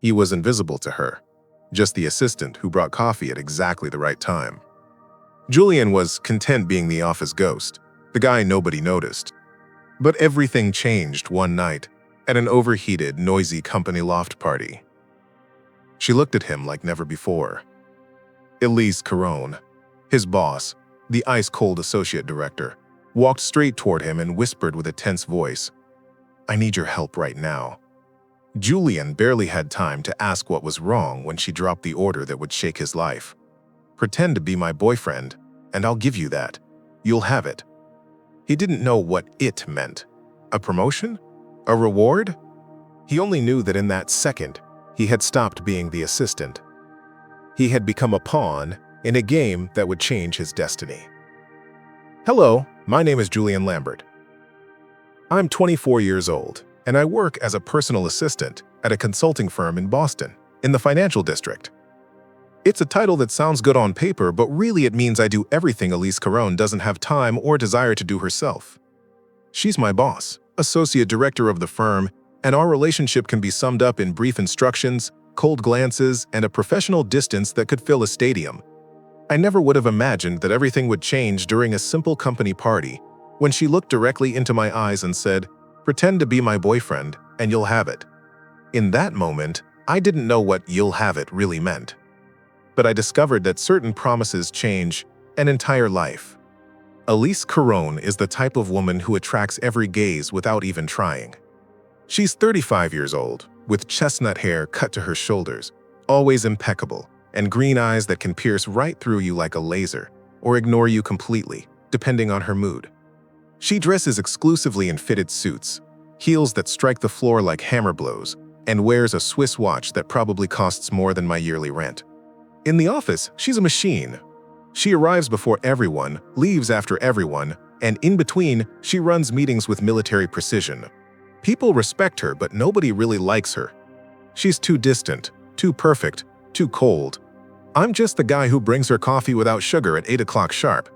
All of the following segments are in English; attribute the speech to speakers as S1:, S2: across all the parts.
S1: He was invisible to her, just the assistant who brought coffee at exactly the right time. Julian was content being the office ghost, the guy nobody noticed. But everything changed one night at an overheated, noisy company loft party. She looked at him like never before. Elise Carón, his boss, the ice-cold associate director, walked straight toward him and whispered with a tense voice, "I need your help right now." Julian barely had time to ask what was wrong when she dropped the order that would shake his life. "Pretend to be my boyfriend, and I'll give you that. You'll have it." He didn't know what it meant. A promotion? A reward? He only knew that in that second, he had stopped being the assistant. He had become a pawn in a game that would change his destiny. Hello, my name is Julian Lambert. I'm 24 years old, and I work as a personal assistant at a consulting firm in Boston, in the financial district. It's a title that sounds good on paper, but really it means I do everything Elise Carón doesn't have time or desire to do herself. She's my boss, associate director of the firm, and our relationship can be summed up in brief instructions, cold glances, and a professional distance that could fill a stadium. I never would have imagined that everything would change during a simple company party, when she looked directly into my eyes and said, "Pretend to be my boyfriend, and you'll have it." In that moment, I didn't know what "you'll have it" really meant. But I discovered that certain promises change an entire life. Elise Carón is the type of woman who attracts every gaze without even trying. She's 35 years old, with chestnut hair cut to her shoulders, always impeccable, and green eyes that can pierce right through you like a laser, or ignore you completely, depending on her mood. She dresses exclusively in fitted suits, heels that strike the floor like hammer blows, and wears a Swiss watch that probably costs more than my yearly rent. In the office, she's a machine. She arrives before everyone, leaves after everyone, and in between, she runs meetings with military precision. People respect her, but nobody really likes her. She's too distant, too perfect, too cold. I'm just the guy who brings her coffee without sugar at 8 o'clock sharp,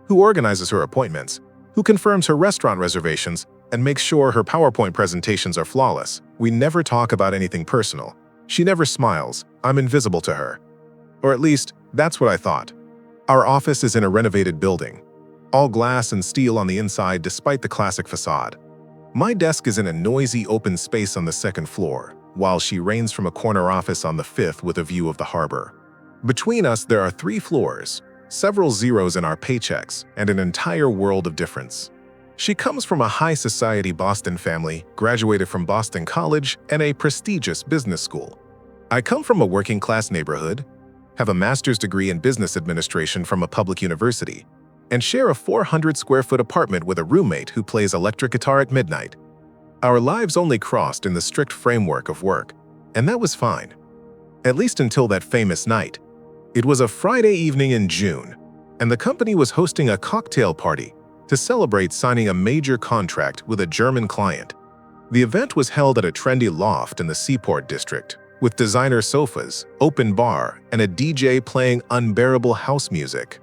S1: who organizes her appointments, who confirms her restaurant reservations, and makes sure her PowerPoint presentations are flawless. We never talk about anything personal. She never smiles. I'm invisible to her. Or at least, that's what I thought. Our office is in a renovated building, all glass and steel on the inside despite the classic facade. My desk is in a noisy open space on the second floor, while she reigns from a corner office on the fifth with a view of the harbor. Between us, there are 3 floors, several zeros in our paychecks, and an entire world of difference. She comes from a high-society Boston family, graduated from Boston College and a prestigious business school. I come from a working-class neighborhood, have a master's degree in business administration from a public university, and share a 400-square-foot apartment with a roommate who plays electric guitar at midnight. Our lives only crossed in the strict framework of work, and that was fine. At least until that famous night. It was a Friday evening in June, and the company was hosting a cocktail party to celebrate signing a major contract with a German client. The event was held at a trendy loft in the Seaport district, with designer sofas, open bar, and a DJ playing unbearable house music.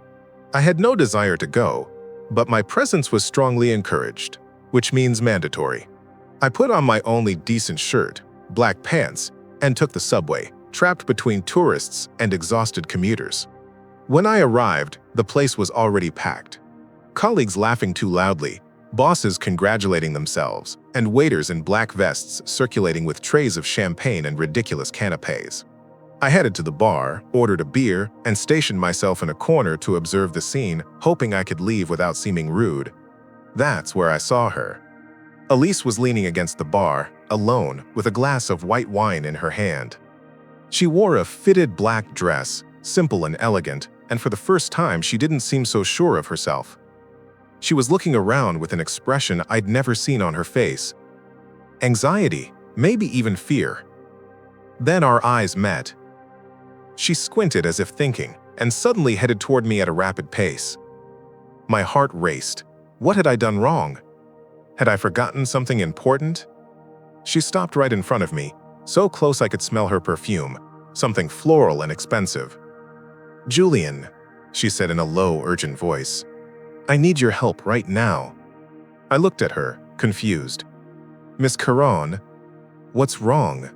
S1: I had no desire to go, but my presence was strongly encouraged, which means mandatory. I put on my only decent shirt, black pants, and took the subway, trapped between tourists and exhausted commuters. When I arrived, the place was already packed. Colleagues laughing too loudly, bosses congratulating themselves, and waiters in black vests circulating with trays of champagne and ridiculous canapés. I headed to the bar, ordered a beer, and stationed myself in a corner to observe the scene, hoping I could leave without seeming rude. That's where I saw her. Elise was leaning against the bar, alone, with a glass of white wine in her hand. She wore a fitted black dress, simple and elegant, and for the first time she didn't seem so sure of herself. She was looking around with an expression I'd never seen on her face. Anxiety, maybe even fear. Then our eyes met. She squinted as if thinking, and suddenly headed toward me at a rapid pace. My heart raced. What had I done wrong? Had I forgotten something important? She stopped right in front of me, so close I could smell her perfume, something floral and expensive. "Julian," she said in a low, urgent voice, "I need your help right now." I looked at her, confused. "Miss Carón, what's wrong?"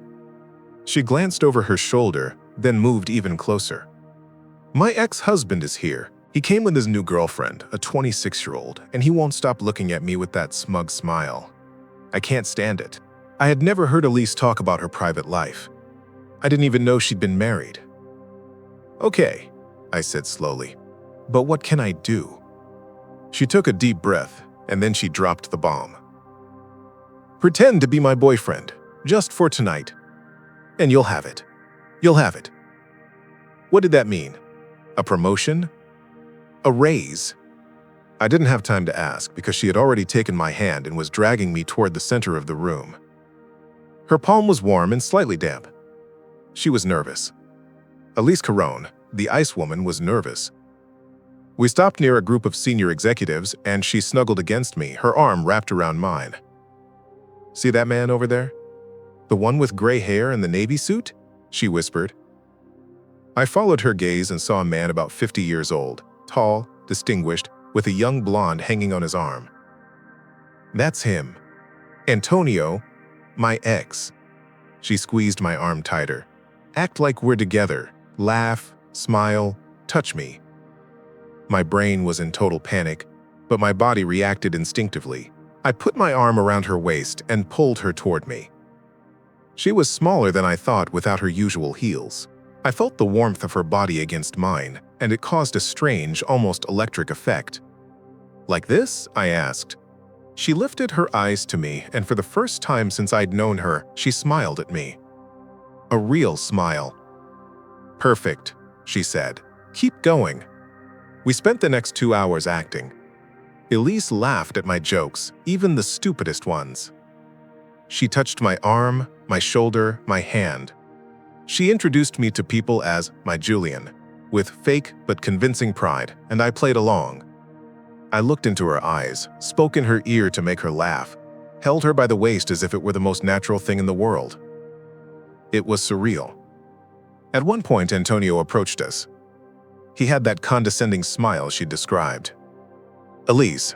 S1: She glanced over her shoulder, then moved even closer. My ex-husband is here. He came with his new girlfriend, a 26-year-old, and he won't stop looking at me with that smug smile. I can't stand it. I had never heard Elise talk about her private life. I didn't even know she'd been married. Okay, I said slowly, but what can I do? She took a deep breath, and then she dropped the bomb. Pretend to be my boyfriend, just for tonight, and you'll have it. You'll have it. What did that mean? A promotion? A raise? I didn't have time to ask because she had already taken my hand and was dragging me toward the center of the room. Her palm was warm and slightly damp. She was nervous. Elise Carón, the ice woman, was nervous. We stopped near a group of senior executives and she snuggled against me, her arm wrapped around mine. See that man over there? The one with gray hair and the navy suit? She whispered. I followed her gaze and saw a man about 50 years old, tall, distinguished, with a young blonde hanging on his arm. That's him. Antonio, my ex. She squeezed my arm tighter. Act like we're together. Laugh, smile, touch me. My brain was in total panic, but my body reacted instinctively. I put my arm around her waist and pulled her toward me. She was smaller than I thought without her usual heels. I felt the warmth of her body against mine, and it caused a strange, almost electric effect. Like this? I asked. She lifted her eyes to me, and for the first time since I'd known her, she smiled at me. A real smile. Perfect, she said. Keep going. We spent the next 2 hours acting. Elise laughed at my jokes, even the stupidest ones. She touched my arm, my shoulder, my hand. She introduced me to people as my Julian, with fake but convincing pride, and I played along. I looked into her eyes, spoke in her ear to make her laugh, held her by the waist as if it were the most natural thing in the world. It was surreal. At one point, Antonio approached us. He had that condescending smile she described. Elise,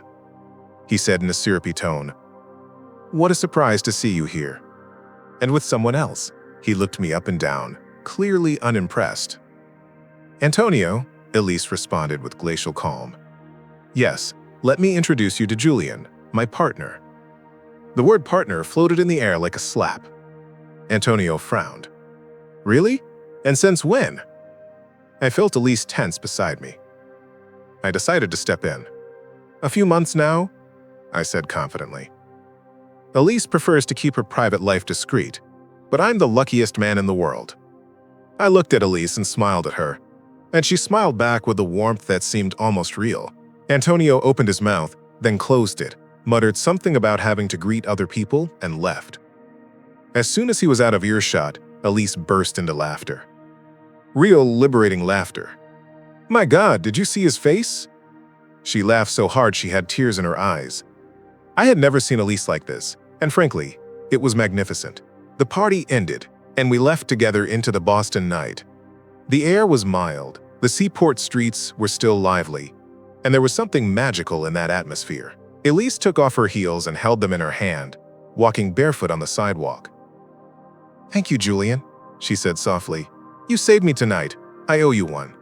S1: he said in a syrupy tone. What a surprise to see you here. And with someone else. He looked me up and down, clearly unimpressed. Antonio, Elise responded with glacial calm. Yes, let me introduce you to Julian, my partner. The word partner floated in the air like a slap. Antonio frowned. Really? And since when? I felt Elise tense beside me. I decided to step in. A few months now, I said confidently. Elise prefers to keep her private life discreet, but I'm the luckiest man in the world. I looked at Elise and smiled at her, and she smiled back with a warmth that seemed almost real. Antonio opened his mouth, then closed it, muttered something about having to greet other people, and left. As soon as he was out of earshot, Elise burst into laughter. Real liberating laughter. My God, did you see his face? She laughed so hard she had tears in her eyes. I had never seen Elise like this, and frankly, it was magnificent. The party ended, and we left together into the Boston night. The air was mild, the seaport streets were still lively, and there was something magical in that atmosphere. Elise took off her heels and held them in her hand, walking barefoot on the sidewalk. Thank you, Julian, she said softly. You saved me tonight. I owe you one.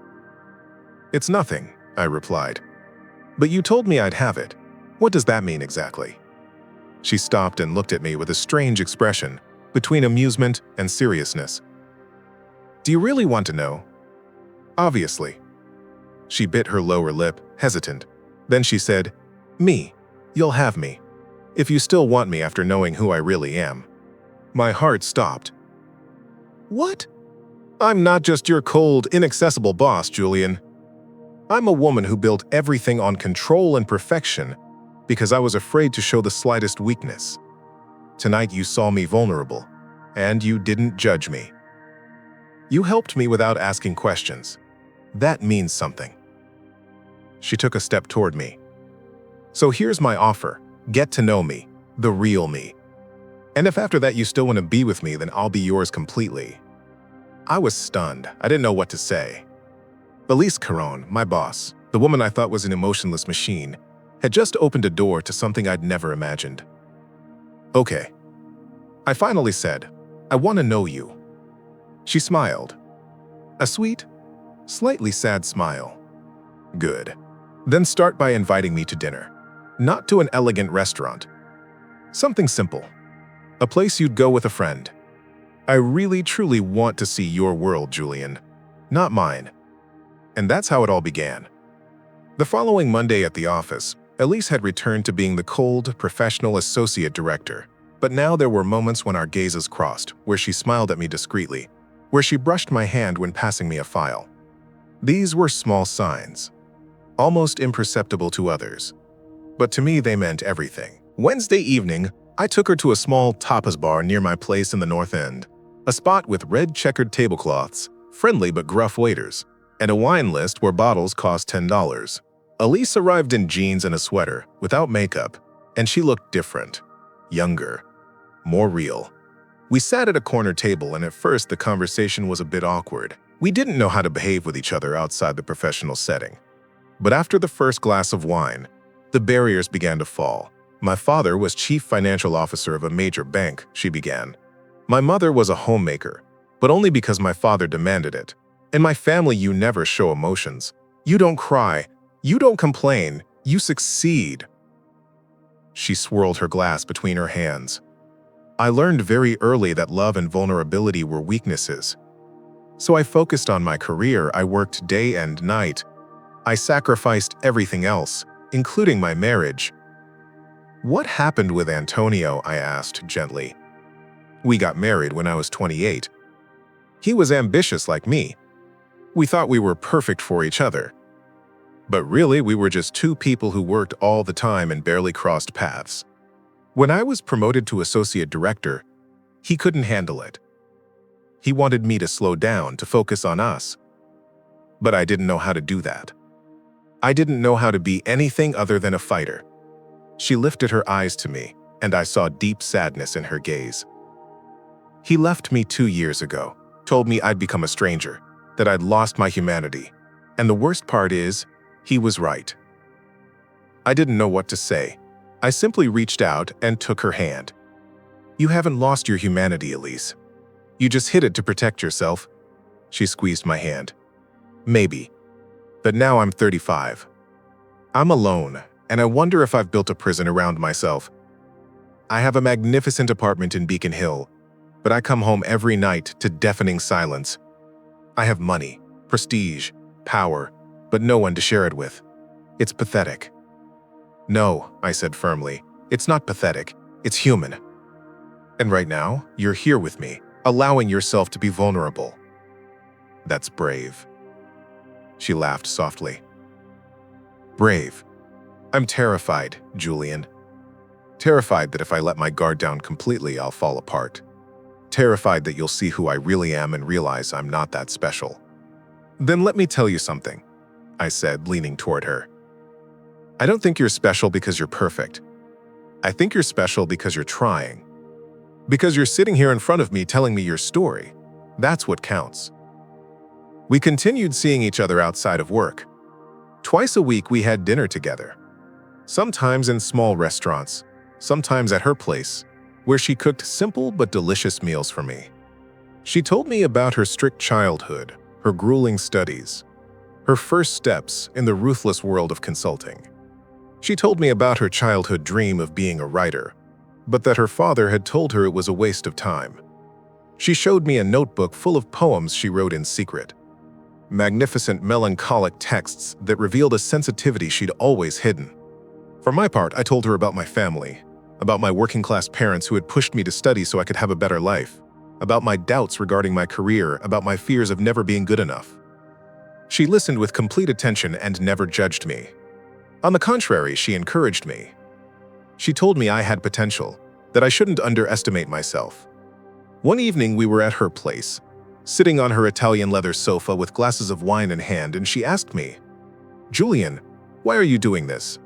S1: It's nothing, I replied. But you told me I'd have it. What does that mean exactly? She stopped and looked at me with a strange expression, between amusement and seriousness. Do you really want to know? Obviously. She bit her lower lip, hesitant. Then she said, Me, you'll have me. If you still want me after knowing who I really am. My heart stopped. What? I'm not just your cold, inaccessible boss, Julian. I'm a woman who built everything on control and perfection because I was afraid to show the slightest weakness. Tonight you saw me vulnerable, and you didn't judge me. You helped me without asking questions. That means something. She took a step toward me. So here's my offer. Get to know me, the real me. And if after that you still want to be with me, then I'll be yours completely. I was stunned. I didn't know what to say. Elise Carón, my boss, the woman I thought was an emotionless machine, had just opened a door to something I'd never imagined. Okay. I finally said, I want to know you. She smiled. A sweet, slightly sad smile. Good. Then start by inviting me to dinner. Not to an elegant restaurant. Something simple. A place you'd go with a friend. I really truly want to see your world, Julian, not mine. And that's how it all began. The following Monday at the office, Elise had returned to being the cold, professional associate director. But now there were moments when our gazes crossed, where she smiled at me discreetly, where she brushed my hand when passing me a file. These were small signs, almost imperceptible to others. But to me, they meant everything. Wednesday evening, I took her to a small tapas bar near my place in the North End, a spot with red checkered tablecloths, friendly but gruff waiters, and a wine list where bottles cost $10. Elise arrived in jeans and a sweater, without makeup, and she looked different, younger, more real. We sat at a corner table, and at first the conversation was a bit awkward. We didn't know how to behave with each other outside the professional setting. But after the first glass of wine, the barriers began to fall. My father was chief financial officer of a major bank, she began. My mother was a homemaker, but only because my father demanded it. In my family, you never show emotions. You don't cry. You don't complain. You succeed. She swirled her glass between her hands. I learned very early that love and vulnerability were weaknesses. So I focused on my career. I worked day and night. I sacrificed everything else, including my marriage. What happened with Antonio? I asked gently. We got married when I was 28. He was ambitious like me. We thought we were perfect for each other. But really, we were just two people who worked all the time and barely crossed paths. When I was promoted to associate director, he couldn't handle it. He wanted me to slow down, to focus on us. But I didn't know how to do that. I didn't know how to be anything other than a fighter. She lifted her eyes to me, and I saw deep sadness in her gaze. He left me 2 years ago, told me I'd become a stranger, that I'd lost my humanity. And the worst part is, he was right. I didn't know what to say. I simply reached out and took her hand. You haven't lost your humanity, Elise. You just hid it to protect yourself. She squeezed my hand. Maybe. But now I'm 35. I'm alone, and I wonder if I've built a prison around myself. I have a magnificent apartment in Beacon Hill, but I come home every night to deafening silence. I have money, prestige, power, but no one to share it with. It's pathetic. No, I said firmly, it's not pathetic, it's human. And right now, you're here with me, allowing yourself to be vulnerable. That's brave. She laughed softly. Brave. I'm terrified, Julian. Terrified that if I let my guard down completely, I'll fall apart. Terrified that you'll see who I really am and realize I'm not that special. Then let me tell you something, I said, leaning toward her. I don't think you're special because you're perfect. I think you're special because you're trying. Because you're sitting here in front of me telling me your story. That's what counts. We continued seeing each other outside of work. Twice a week we had dinner together. Sometimes in small restaurants, sometimes at her place, where she cooked simple but delicious meals for me. She told me about her strict childhood, her grueling studies, her first steps in the ruthless world of consulting. She told me about her childhood dream of being a writer, but that her father had told her it was a waste of time. She showed me a notebook full of poems she wrote in secret. Magnificent, melancholic texts that revealed a sensitivity she'd always hidden. For my part, I told her about my family, about my working-class parents who had pushed me to study so I could have a better life, about my doubts regarding my career, about my fears of never being good enough. She listened with complete attention and never judged me. On the contrary, she encouraged me. She told me I had potential, that I shouldn't underestimate myself. One evening we were at her place, sitting on her Italian leather sofa with glasses of wine in hand, and she asked me, Julian, why are you doing this?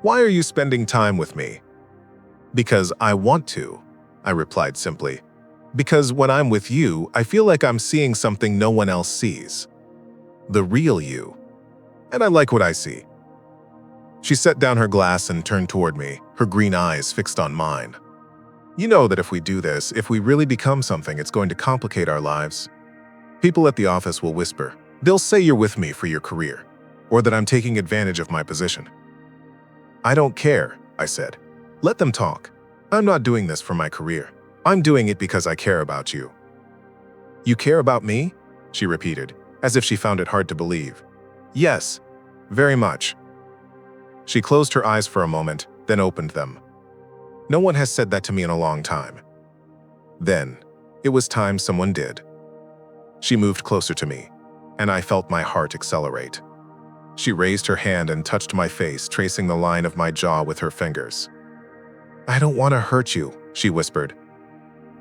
S1: Why are you spending time with me? Because I want to, I replied simply. Because when I'm with you, I feel like I'm seeing something no one else sees. The real you. And I like what I see. She set down her glass and turned toward me, her green eyes fixed on mine. You know that if we do this, if we really become something, it's going to complicate our lives. People at the office will whisper. They'll say you're with me for your career, or that I'm taking advantage of my position. I don't care, I said. Let them talk. I'm not doing this for my career. I'm doing it because I care about you. You care about me? She repeated, as if she found it hard to believe. Yes, very much. She closed her eyes for a moment, then opened them. No one has said that to me in a long time. Then, it was time someone did. She moved closer to me, and I felt my heart accelerate. She raised her hand and touched my face, tracing the line of my jaw with her fingers. I don't want to hurt you, she whispered.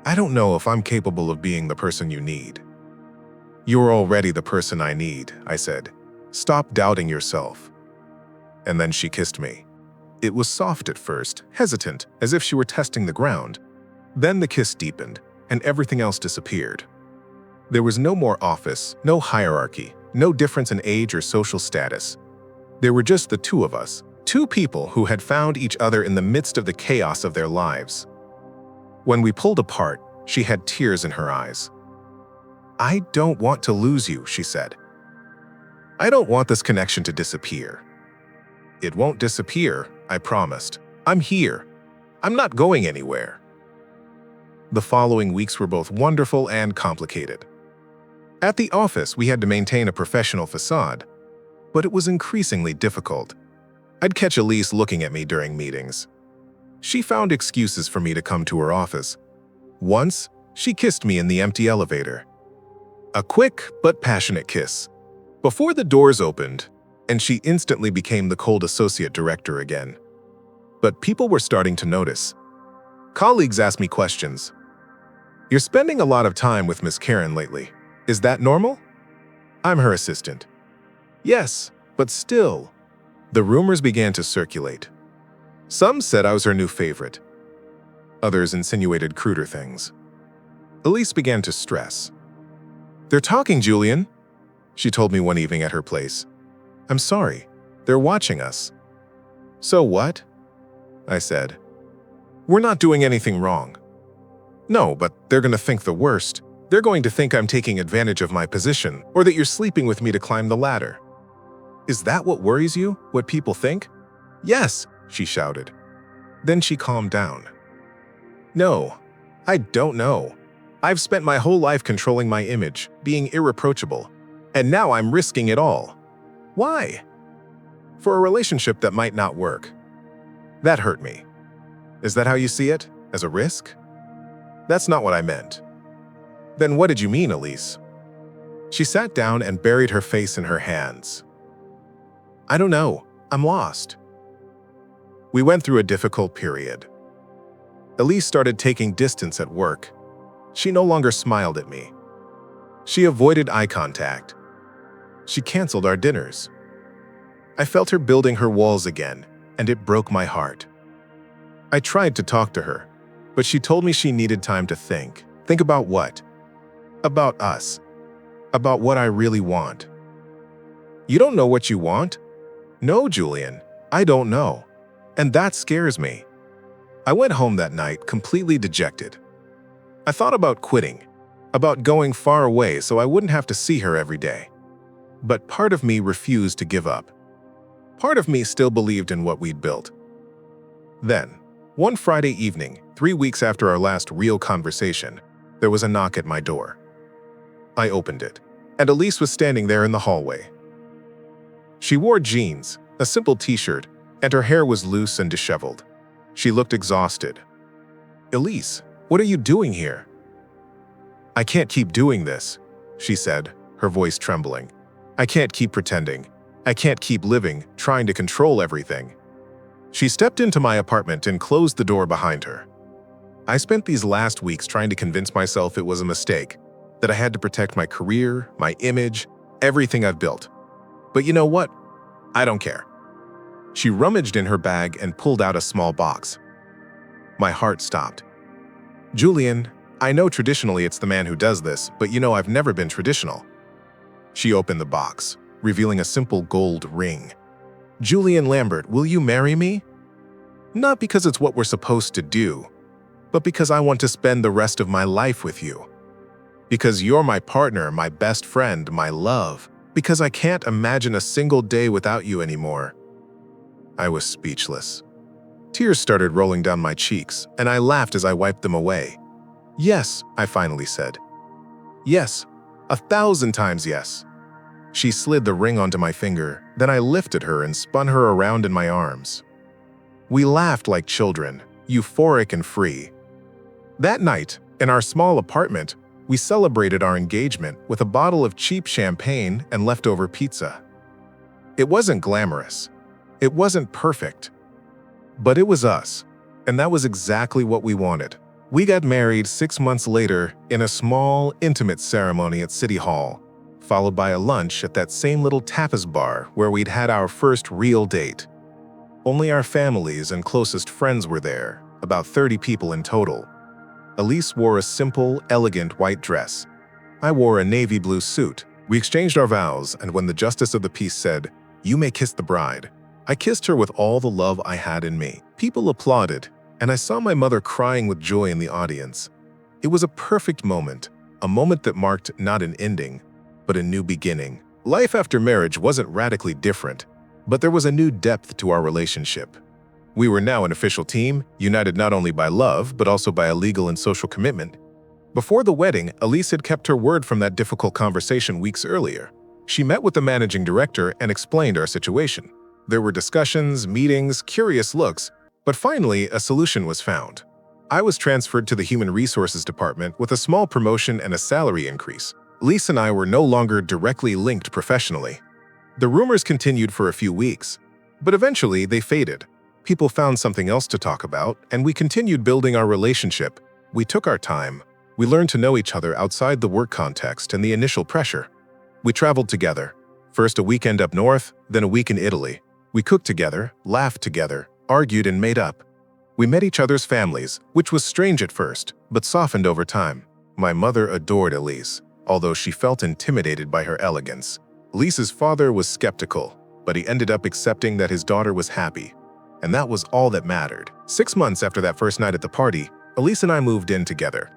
S1: I don't know if I'm capable of being the person you need. You're already the person I need, I said. Stop doubting yourself. And then she kissed me. It was soft at first, hesitant, as if she were testing the ground. Then the kiss deepened, and everything else disappeared. There was no more office, no hierarchy, no difference in age or social status. There were just the two of us, two people who had found each other in the midst of the chaos of their lives. When we pulled apart, she had tears in her eyes. I don't want to lose you, she said. I don't want this connection to disappear. It won't disappear, I promised. I'm here. I'm not going anywhere. The following weeks were both wonderful and complicated. At the office, we had to maintain a professional facade, but it was increasingly difficult. I'd catch Elise looking at me during meetings. She found excuses for me to come to her office. Once, she kissed me in the empty elevator. A quick but passionate kiss. Before the doors opened, and she instantly became the cold associate director again. But people were starting to notice. Colleagues asked me questions. You're spending a lot of time with Miss Carón lately. Is that normal? I'm her assistant. Yes, but still. The rumors began to circulate. Some said I was her new favorite. Others insinuated cruder things. Elise began to stress. They're talking, Julian, she told me one evening at her place. I'm sorry, they're watching us. So what? I said. We're not doing anything wrong. No, but they're going to think the worst. They're going to think I'm taking advantage of my position, or that you're sleeping with me to climb the ladder. Is that what worries you, what people think? Yes, she shouted. Then she calmed down. No, I don't know. I've spent my whole life controlling my image, being irreproachable, and now I'm risking it all. Why? For a relationship that might not work. That hurt me. Is that how you see it? As a risk? That's not what I meant. Then what did you mean, Elise? She sat down and buried her face in her hands. I don't know. I'm lost. We went through a difficult period. Elise started taking distance at work. She no longer smiled at me. She avoided eye contact. She canceled our dinners. I felt her building her walls again, and it broke my heart. I tried to talk to her, but she told me she needed time to think. Think about what? About us. About what I really want. You don't know what you want? No, Julian, I don't know. And that scares me. I went home that night completely dejected. I thought about quitting, about going far away so I wouldn't have to see her every day. But part of me refused to give up. Part of me still believed in what we'd built. Then, one Friday evening, 3 weeks after our last real conversation, there was a knock at my door. I opened it, and Elise was standing there in the hallway. She wore jeans, a simple t-shirt, and her hair was loose and disheveled. She looked exhausted. Elise, what are you doing here? I can't keep doing this, she said, her voice trembling. I can't keep pretending. I can't keep living, trying to control everything. She stepped into my apartment and closed the door behind her. I spent these last weeks trying to convince myself it was a mistake, that I had to protect my career, my image, everything I've built. But you know what? I don't care. She rummaged in her bag and pulled out a small box. My heart stopped. Julian, I know traditionally it's the man who does this, but you know I've never been traditional. She opened the box, revealing a simple gold ring. Julian Lambert, will you marry me? Not because it's what we're supposed to do, but because I want to spend the rest of my life with you. Because you're my partner, my best friend, my love. Because I can't imagine a single day without you anymore." I was speechless. Tears started rolling down my cheeks, and I laughed as I wiped them away. "Yes," I finally said. "Yes, 1,000 times yes." She slid the ring onto my finger, then I lifted her and spun her around in my arms. We laughed like children, euphoric and free. That night, in our small apartment, we celebrated our engagement with a bottle of cheap champagne and leftover pizza. It wasn't glamorous. It wasn't perfect. But it was us, and that was exactly what we wanted. We got married 6 months later in a small, intimate ceremony at City Hall, followed by a lunch at that same little tapas bar where we'd had our first real date. Only our families and closest friends were there, about 30 people in total. Elise wore a simple, elegant white dress. I wore a navy blue suit. We exchanged our vows, and when the justice of the peace said, "You may kiss the bride," I kissed her with all the love I had in me. People applauded, and I saw my mother crying with joy in the audience. It was a perfect moment, a moment that marked not an ending, but a new beginning. Life after marriage wasn't radically different, but there was a new depth to our relationship. We were now an official team, united not only by love, but also by a legal and social commitment. Before the wedding, Elise had kept her word from that difficult conversation weeks earlier. She met with the managing director and explained our situation. There were discussions, meetings, curious looks, but finally a solution was found. I was transferred to the Human Resources Department with a small promotion and a salary increase. Elise and I were no longer directly linked professionally. The rumors continued for a few weeks, but eventually they faded. People found something else to talk about, and we continued building our relationship. We took our time. We learned to know each other outside the work context and the initial pressure. We traveled together, first a weekend up north, then a week in Italy. We cooked together, laughed together, argued and made up. We met each other's families, which was strange at first, but softened over time. My mother adored Elise, although she felt intimidated by her elegance. Elise's father was skeptical, but he ended up accepting that his daughter was happy. And that was all that mattered. 6 months after that first night at the party, Elise and I moved in together.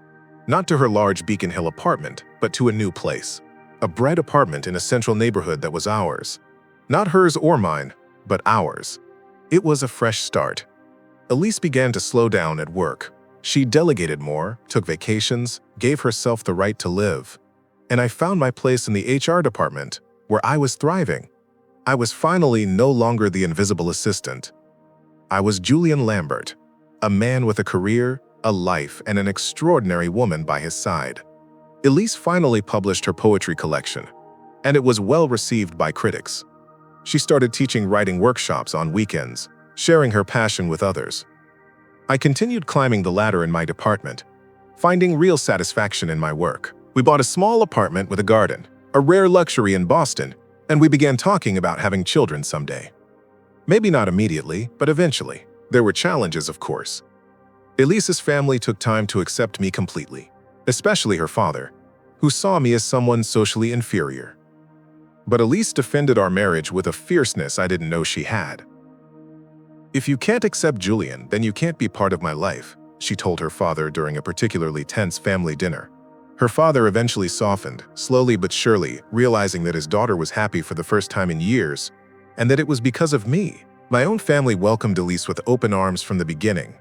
S1: Not to her large Beacon Hill apartment, but to a new place. A bright apartment in a central neighborhood that was ours. Not hers or mine, but ours. It was a fresh start. Elise began to slow down at work. She delegated more, took vacations, gave herself the right to live. And I found my place in the HR department, where I was thriving. I was finally no longer the invisible assistant. I was Julian Lambert, a man with a career, a life, and an extraordinary woman by his side. Elise finally published her poetry collection, and it was well received by critics. She started teaching writing workshops on weekends, sharing her passion with others. I continued climbing the ladder in my department, finding real satisfaction in my work. We bought a small apartment with a garden, a rare luxury in Boston, and we began talking about having children someday. Maybe not immediately, but eventually. There were challenges, of course. Elise's family took time to accept me completely, especially her father, who saw me as someone socially inferior. But Elise defended our marriage with a fierceness I didn't know she had. "If you can't accept Julian, then you can't be part of my life," she told her father during a particularly tense family dinner. Her father eventually softened, slowly but surely, realizing that his daughter was happy for the first time in years, and that it was because of me. My own family welcomed Elise with open arms from the beginning.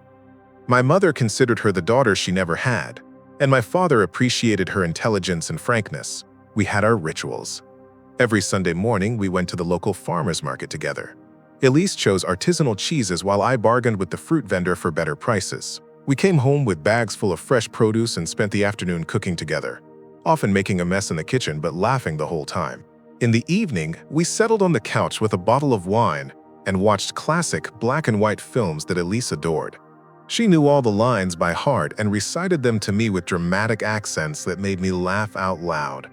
S1: My mother considered her the daughter she never had, and my father appreciated her intelligence and frankness. We had our rituals. Every Sunday morning, we went to the local farmers market together. Elise chose artisanal cheeses while I bargained with the fruit vendor for better prices. We came home with bags full of fresh produce and spent the afternoon cooking together, often making a mess in the kitchen but laughing the whole time. In the evening, we settled on the couch with a bottle of wine and watched classic black and white films that Elise adored. She knew all the lines by heart and recited them to me with dramatic accents that made me laugh out loud.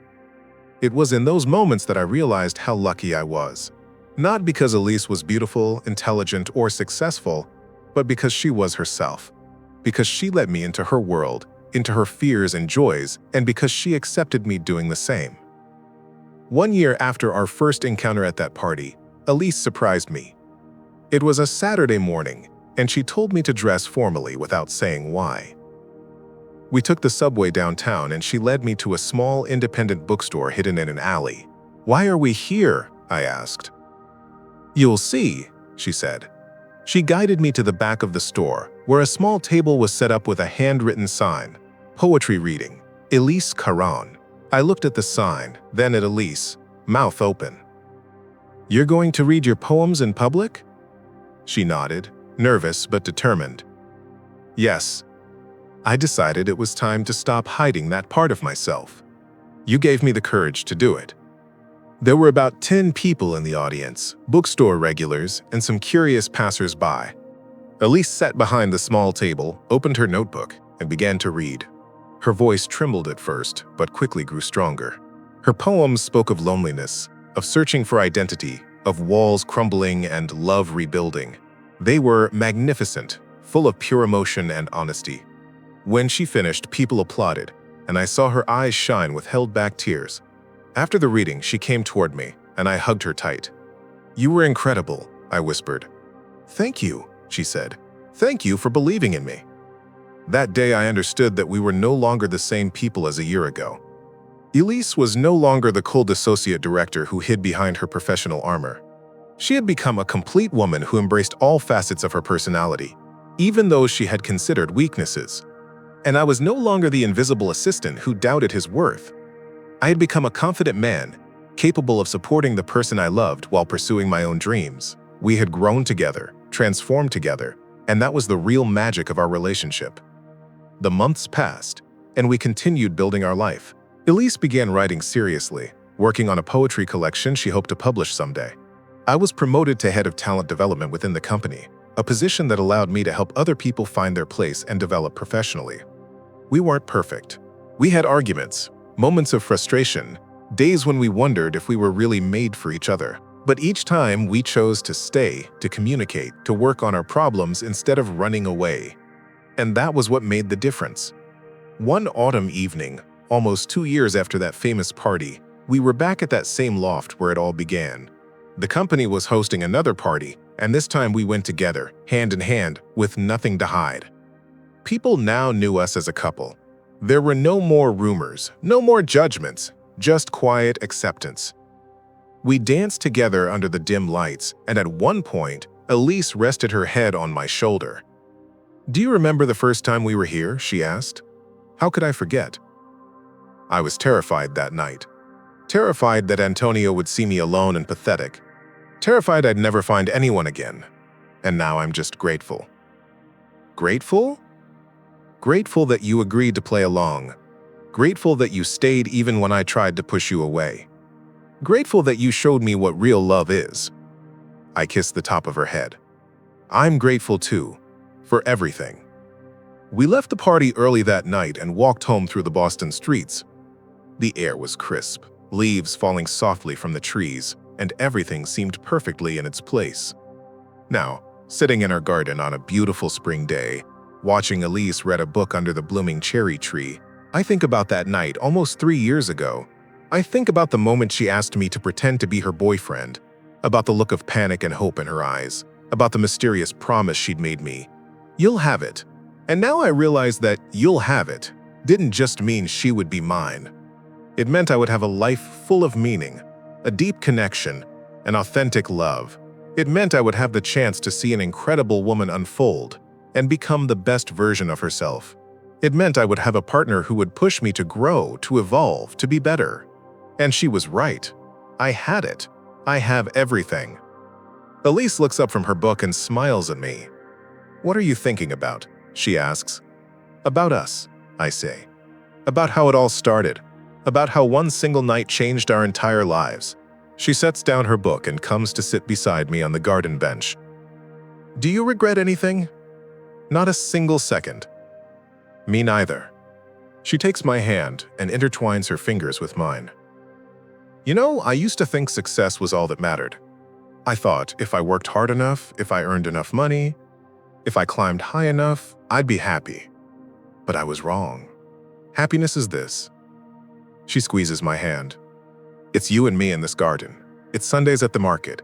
S1: It was in those moments that I realized how lucky I was. Not because Elise was beautiful, intelligent, or successful, but because she was herself. Because she let me into her world, into her fears and joys, and because she accepted me doing the same. 1 year after our first encounter at that party, Elise surprised me. It was a Saturday morning, and she told me to dress formally without saying why. We took the subway downtown and she led me to a small independent bookstore hidden in an alley. "Why are we here?" I asked. "You'll see," she said. She guided me to the back of the store, where a small table was set up with a handwritten sign, "Poetry Reading, Elise Carón." I looked at the sign, then at Elise, mouth open. "You're going to read your poems in public?" She nodded, nervous but determined. "Yes." I decided it was time to stop hiding that part of myself. "You gave me the courage to do it." There were about 10 people in the audience, bookstore regulars, and some curious passers-by. Elise sat behind the small table, opened her notebook, and began to read. Her voice trembled at first, but quickly grew stronger. Her poems spoke of loneliness, of searching for identity, of walls crumbling and love rebuilding. They were magnificent, full of pure emotion and honesty. When she finished, people applauded, and I saw her eyes shine with held-back tears. After the reading, she came toward me, and I hugged her tight. "You were incredible," I whispered. "Thank you," she said. "Thank you for believing in me." That day I understood that we were no longer the same people as a year ago. Elise was no longer the cold associate director who hid behind her professional armor. She had become a complete woman who embraced all facets of her personality, even those she had considered weaknesses. And I was no longer the invisible assistant who doubted his worth. I had become a confident man, capable of supporting the person I loved while pursuing my own dreams. We had grown together, transformed together, and that was the real magic of our relationship. The months passed, and we continued building our life. Elise began writing seriously, working on a poetry collection she hoped to publish someday. I was promoted to head of talent development within the company, a position that allowed me to help other people find their place and develop professionally. We weren't perfect. We had arguments, moments of frustration, days when we wondered if we were really made for each other. But each time we chose to stay, to communicate, to work on our problems instead of running away. And that was what made the difference. One autumn evening, almost 2 years after that famous party, we were back at that same loft where it all began. The company was hosting another party, and this time we went together, hand in hand, with nothing to hide. People now knew us as a couple. There were no more rumors, no more judgments, just quiet acceptance. We danced together under the dim lights, and at one point, Elise rested her head on my shoulder. "Do you remember the first time we were here?" she asked. How could I forget? I was terrified that night. Terrified that Antonio would see me alone and pathetic. Terrified I'd never find anyone again. And now I'm just grateful. Grateful? Grateful that you agreed to play along. Grateful that you stayed even when I tried to push you away. Grateful that you showed me what real love is. I kissed the top of her head. I'm grateful too, for everything. We left the party early that night and walked home through the Boston streets. The air was crisp, leaves falling softly from the trees, and everything seemed perfectly in its place. Now, sitting in our garden on a beautiful spring day, watching Elise read a book under the blooming cherry tree, I think about that night almost 3 years ago. I think about the moment she asked me to pretend to be her boyfriend, about the look of panic and hope in her eyes, about the mysterious promise she'd made me. You'll have it. And now I realize that you'll have it didn't just mean she would be mine. It meant I would have a life full of meaning, a deep connection, an authentic love. It meant I would have the chance to see an incredible woman unfold and become the best version of herself. It meant I would have a partner who would push me to grow, to evolve, to be better. And she was right. I had it. I have everything. Elise looks up from her book and smiles at me. What are you thinking about? She asks. About us, I say. About how it all started. About how one single night changed our entire lives. She sets down her book and comes to sit beside me on the garden bench. Do you regret anything? Not a single second. Me neither. She takes my hand and intertwines her fingers with mine. You know, I used to think success was all that mattered. I thought if I worked hard enough, if I earned enough money, if I climbed high enough, I'd be happy. But I was wrong. Happiness is this. She squeezes my hand. It's you and me in this garden. It's Sundays at the market.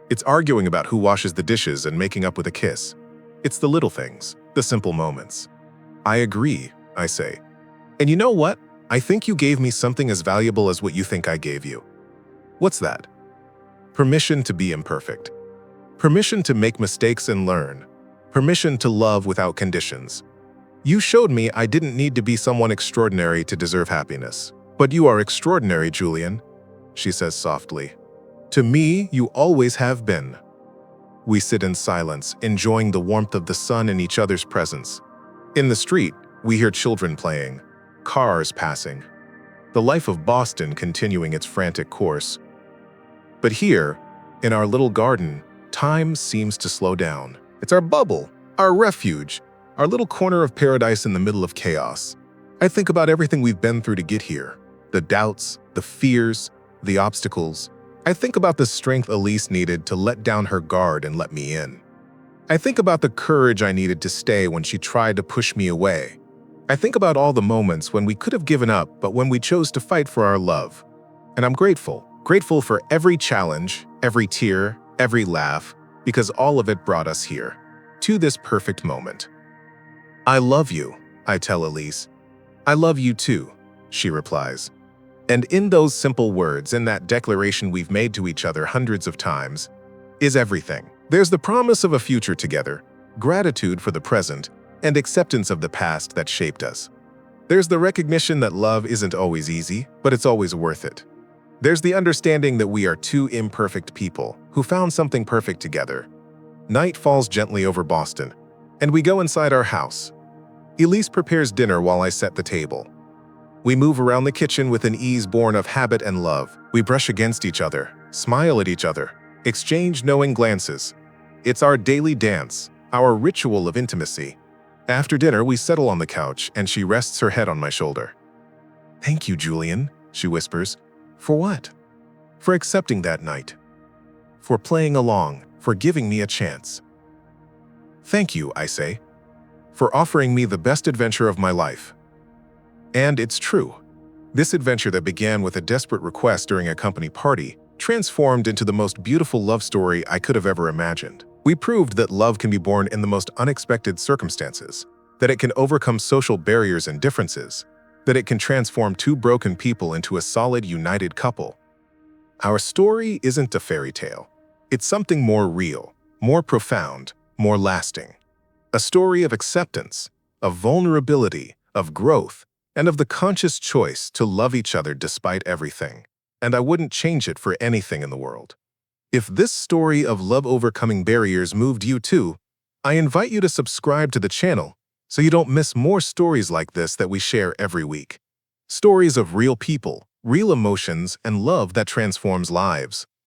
S1: It's arguing about who washes the dishes and making up with a kiss. It's the little things, the simple moments. I agree, I say. And you know what? I think you gave me something as valuable as what you think I gave you. What's that? Permission to be imperfect. Permission to make mistakes and learn. Permission to love without conditions. You showed me I didn't need to be someone extraordinary to deserve happiness. But you are extraordinary, Julian, she says softly. To me, you always have been. We sit in silence, enjoying the warmth of the sun in each other's presence. In the street, we hear children playing, cars passing, the life of Boston continuing its frantic course. But here, in our little garden, time seems to slow down. It's our bubble, our refuge, our little corner of paradise in the middle of chaos. I think about everything we've been through to get here. The doubts, the fears, the obstacles. I think about the strength Elise needed to let down her guard and let me in. I think about the courage I needed to stay when she tried to push me away. I think about all the moments when we could have given up, but when we chose to fight for our love. And I'm grateful for every challenge, every tear, every laugh, because all of it brought us here, to this perfect moment. I love you, I tell Elise. I love you too, she replies. And in those simple words, in that declaration we've made to each other hundreds of times, is everything. There's the promise of a future together, gratitude for the present, and acceptance of the past that shaped us. There's the recognition that love isn't always easy, but it's always worth it. There's the understanding that we are two imperfect people who found something perfect together. Night falls gently over Boston, and we go inside our house. Elise prepares dinner while I set the table. We move around the kitchen with an ease born of habit and love. We brush against each other, smile at each other, exchange knowing glances. It's our daily dance, our ritual of intimacy. After dinner, we settle on the couch, and she rests her head on my shoulder. Thank you, Julian, she whispers. For what? For accepting that night. For playing along, for giving me a chance. Thank you, I say, for offering me the best adventure of my life. And it's true. This adventure that began with a desperate request during a company party transformed into the most beautiful love story I could have ever imagined. We proved that love can be born in the most unexpected circumstances, that it can overcome social barriers and differences, that it can transform two broken people into a solid, united couple. Our story isn't a fairy tale. It's something more real, more profound, more lasting. A story of acceptance, of vulnerability, of growth, and of the conscious choice to love each other despite everything. And I wouldn't change it for anything in the world. If this story of love overcoming barriers moved you too, I invite you to subscribe to the channel so you don't miss more stories like this that we share every week. Stories of real people, real emotions, and love that transforms lives.